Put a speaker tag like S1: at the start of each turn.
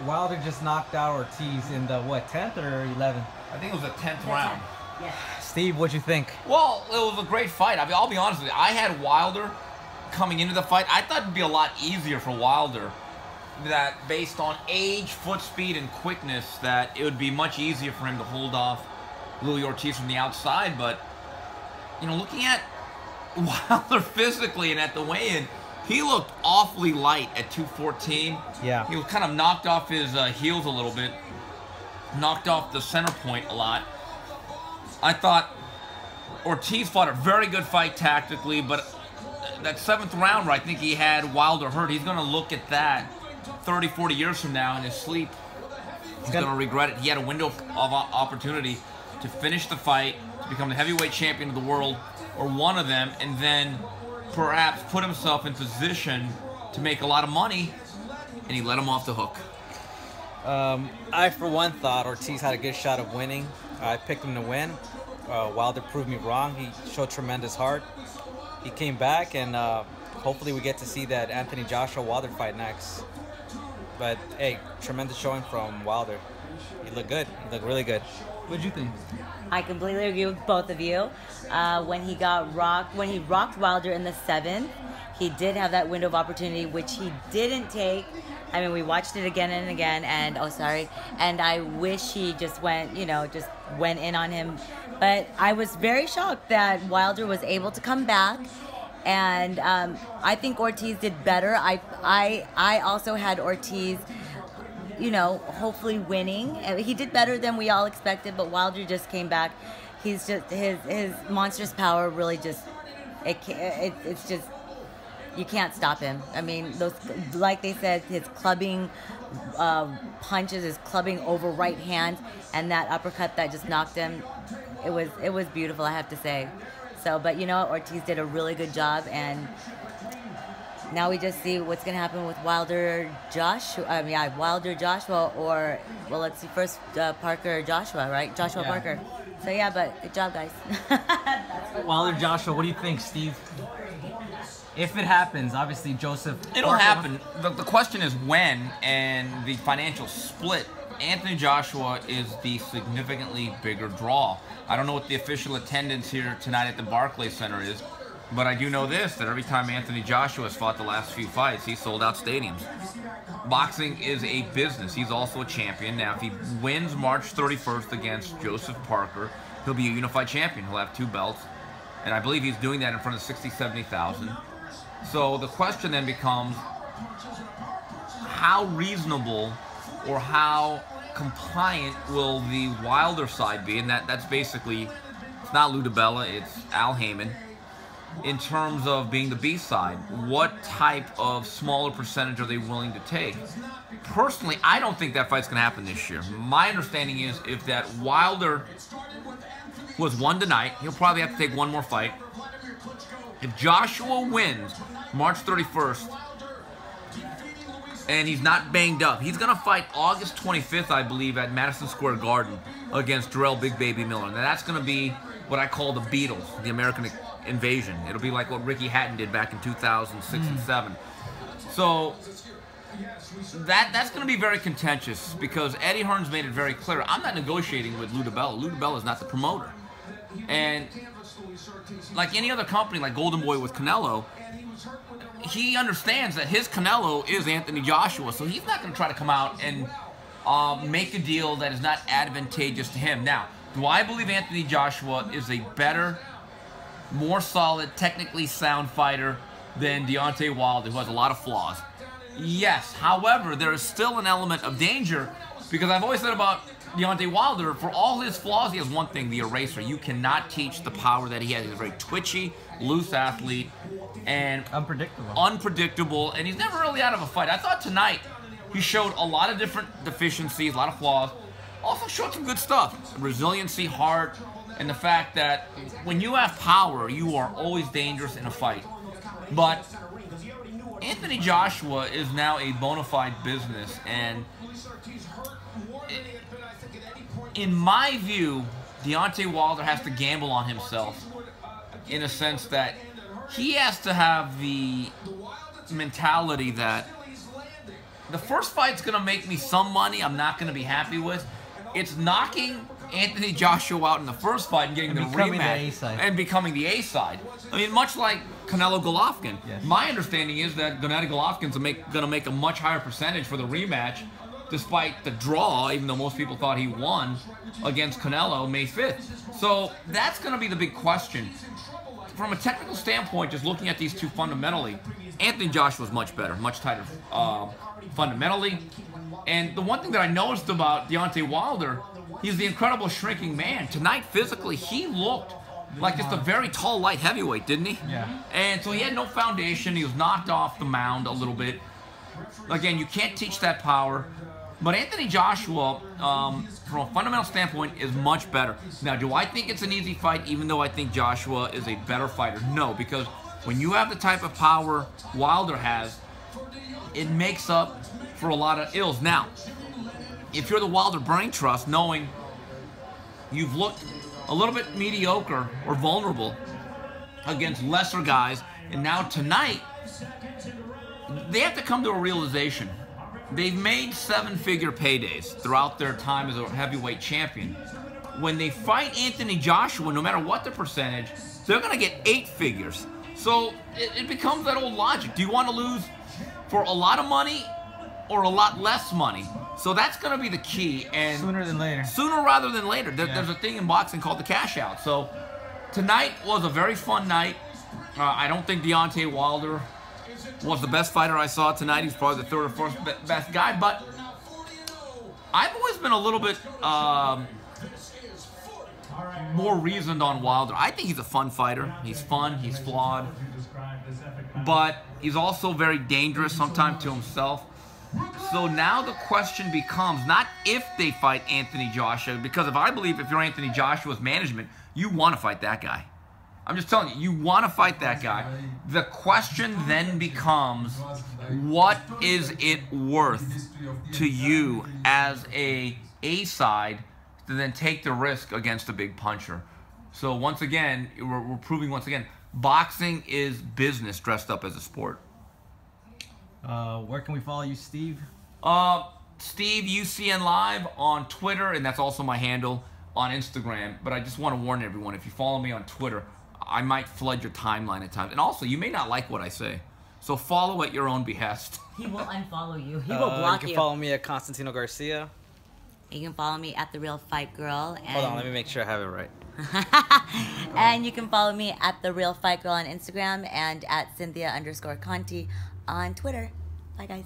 S1: Wilder just knocked out Ortiz in the, what, 10th or 11th?
S2: I think it was the 10th round.
S3: Yeah.
S1: Steve, what'd you think?
S2: Well, it was a great fight. I mean, I'll be honest with you. I had Wilder coming into the fight. I thought it'd be a lot easier for Wilder. That based on age, foot speed, and quickness, that it would be much easier for him to hold off Luis Ortiz from the outside. But, you know, looking at Wilder physically and at the weigh-in, he looked awfully light at 214.
S1: Yeah.
S2: He was kind of knocked off his heels a little bit. Knocked off the center point a lot. I thought Ortiz fought a very good fight tactically, but that 7th round where I think he had Wilder hurt, he's going to look at that 30, 40 years from now in his sleep. He's going to regret it. He had a window of opportunity to finish the fight, to become the heavyweight champion of the world, or one of them, and then perhaps put himself in position to make a lot of money, and he let him off the hook.
S1: I, for one, thought Ortiz had a good shot of winning. I picked him to win. Wilder proved me wrong. He showed tremendous heart. He came back, and hopefully we get to see that Anthony Joshua-Wilder fight next. But, hey, tremendous showing from Wilder. He looked good. He looked really good. What'd you think?
S3: I completely agree with both of you. When he rocked Wilder in the 7th, he did have that window of opportunity, which he didn't take. I mean, we watched it again and again, and and I wish he just went in on him. But I was very shocked that Wilder was able to come back, and I think Ortiz did better. I also had Ortiz, hopefully winning. He did better than we all expected, but Wilder just came back. He's just his monstrous power really it's just. You can't stop him. I mean, those, like they said, his clubbing punches, his clubbing over right hand, and that uppercut that just knocked him. It was beautiful, I have to say. So, but you know what? Ortiz did a really good job, and now we just see what's gonna happen with Wilder Joshua, or well, let's see first Parker Joshua, right? Joshua
S1: Yeah.
S3: Parker. So yeah, but good job, guys.
S1: Wilder Joshua, what do you think, Steve? If it happens, obviously Joseph.
S2: It'll happen. The question is when, and the financial split. Anthony Joshua is the significantly bigger draw. I don't know what the official attendance here tonight at the Barclays Center is, but I do know this, that every time Anthony Joshua has fought the last few fights, he's sold out stadiums. Boxing is a business. He's also a champion. Now, if he wins March 31st against Joseph Parker, he'll be a unified champion. He'll have 2 belts, and I believe he's doing that in front of 60,000, 70,000. So the question then becomes, how reasonable or how compliant will the Wilder side be? And that's basically, it's not Lou DiBella, it's Al Heyman. In terms of being the B side, what type of smaller percentage are they willing to take? Personally, I don't think that fight's going to happen this year. My understanding is if that Wilder was won tonight, he'll probably have to take one more fight. If Joshua wins March 31st, and he's not banged up, he's going to fight August 25th, I believe, at Madison Square Garden against Darrell Big Baby Miller. Now, that's going to be what I call the Beatles, the American invasion. It'll be like what Ricky Hatton did back in 2006 and 7. So that's going to be very contentious because Eddie Hearn's made it very clear, I'm not negotiating with Lou DiBella. Lou DiBella is not the promoter. And like any other company, like Golden Boy with Canelo, he understands that his Canelo is Anthony Joshua, so he's not going to try to come out and make a deal that is not advantageous to him. Now, do I believe Anthony Joshua is a better, more solid, technically sound fighter than Deontay Wilder, who has a lot of flaws? Yes. However, there is still an element of danger because I've always said about Deontay Wilder, for all his flaws, he has one thing, the eraser. You cannot teach the power that he has. He's a very twitchy, loose athlete, and unpredictable, and he's never really out of a fight. I thought tonight he showed a lot of different deficiencies, a lot of flaws. Also showed some good stuff. Resiliency, heart, and the fact that when you have power, you are always dangerous in a fight. But Anthony Joshua is now a bona fide business, and in my view, Deontay Wilder has to gamble on himself in a sense that he has to have the mentality that the first fight's going to make me some money I'm not going to be happy with. It's knocking Anthony Joshua out in the first fight and getting the rematch and becoming the A side. I mean, much like Canelo Golovkin.
S1: Yes.
S2: My understanding is that Gennady Golovkin's going to make a much higher percentage for the rematch, despite the draw, even though most people thought he won against Canelo May 5th. So that's going to be the big question. From a technical standpoint, just looking at these two fundamentally, Anthony Joshua's much better, much tighter fundamentally. And the one thing that I noticed about Deontay Wilder, he's the incredible shrinking man. Tonight, physically, he looked like just a very tall, light heavyweight, didn't he?
S1: Yeah.
S2: And so he had no foundation. He was knocked off the mound a little bit. Again, you can't teach that power. But Anthony Joshua, from a fundamental standpoint, is much better. Now, do I think it's an easy fight, even though I think Joshua is a better fighter? No, because when you have the type of power Wilder has, it makes up for a lot of ills. Now, if you're the Wilder Brain Trust, knowing you've looked a little bit mediocre or vulnerable against lesser guys, and now tonight, they have to come to a realization. They've made seven-figure paydays throughout their time as a heavyweight champion. When they fight Anthony Joshua, no matter what the percentage, they're going to get 8 figures. So it becomes that old logic. Do you want to lose for a lot of money or a lot less money? So that's going to be the key. And
S1: Sooner than later.
S2: Sooner rather than later. There's a thing in boxing called the cash out. So tonight was a very fun night. I don't think Deontay Wilder was the best fighter I saw tonight. He's probably the third or fourth best guy. But I've always been a little bit more reasoned on Wilder. I think he's a fun fighter. He's fun. He's flawed. But he's also very dangerous sometimes to himself. So now the question becomes not if they fight Anthony Joshua, because I believe if you're Anthony Joshua's management, you want to fight that guy. I'm just telling you, you want to fight that guy. The question then becomes, what is it worth to you as a side to then take the risk against a big puncher? So once again, we're proving once again, boxing is business dressed up as a sport.
S1: Where can we follow you, Steve?
S2: Steve UCN Live on Twitter, and that's also my handle on Instagram. But I just want to warn everyone, if you follow me on Twitter, I might flood your timeline at times. And also, you may not like what I say. So follow at your own behest.
S3: He will unfollow you. He will block you.
S1: You can follow me at Constantino Garcia.
S3: You can follow me at The Real Fight Girl. And
S1: Hold on, let me make sure I have it right.
S3: and you can follow me at The Real Fight Girl on Instagram and at Cynthia_Conte on Twitter. Bye, guys.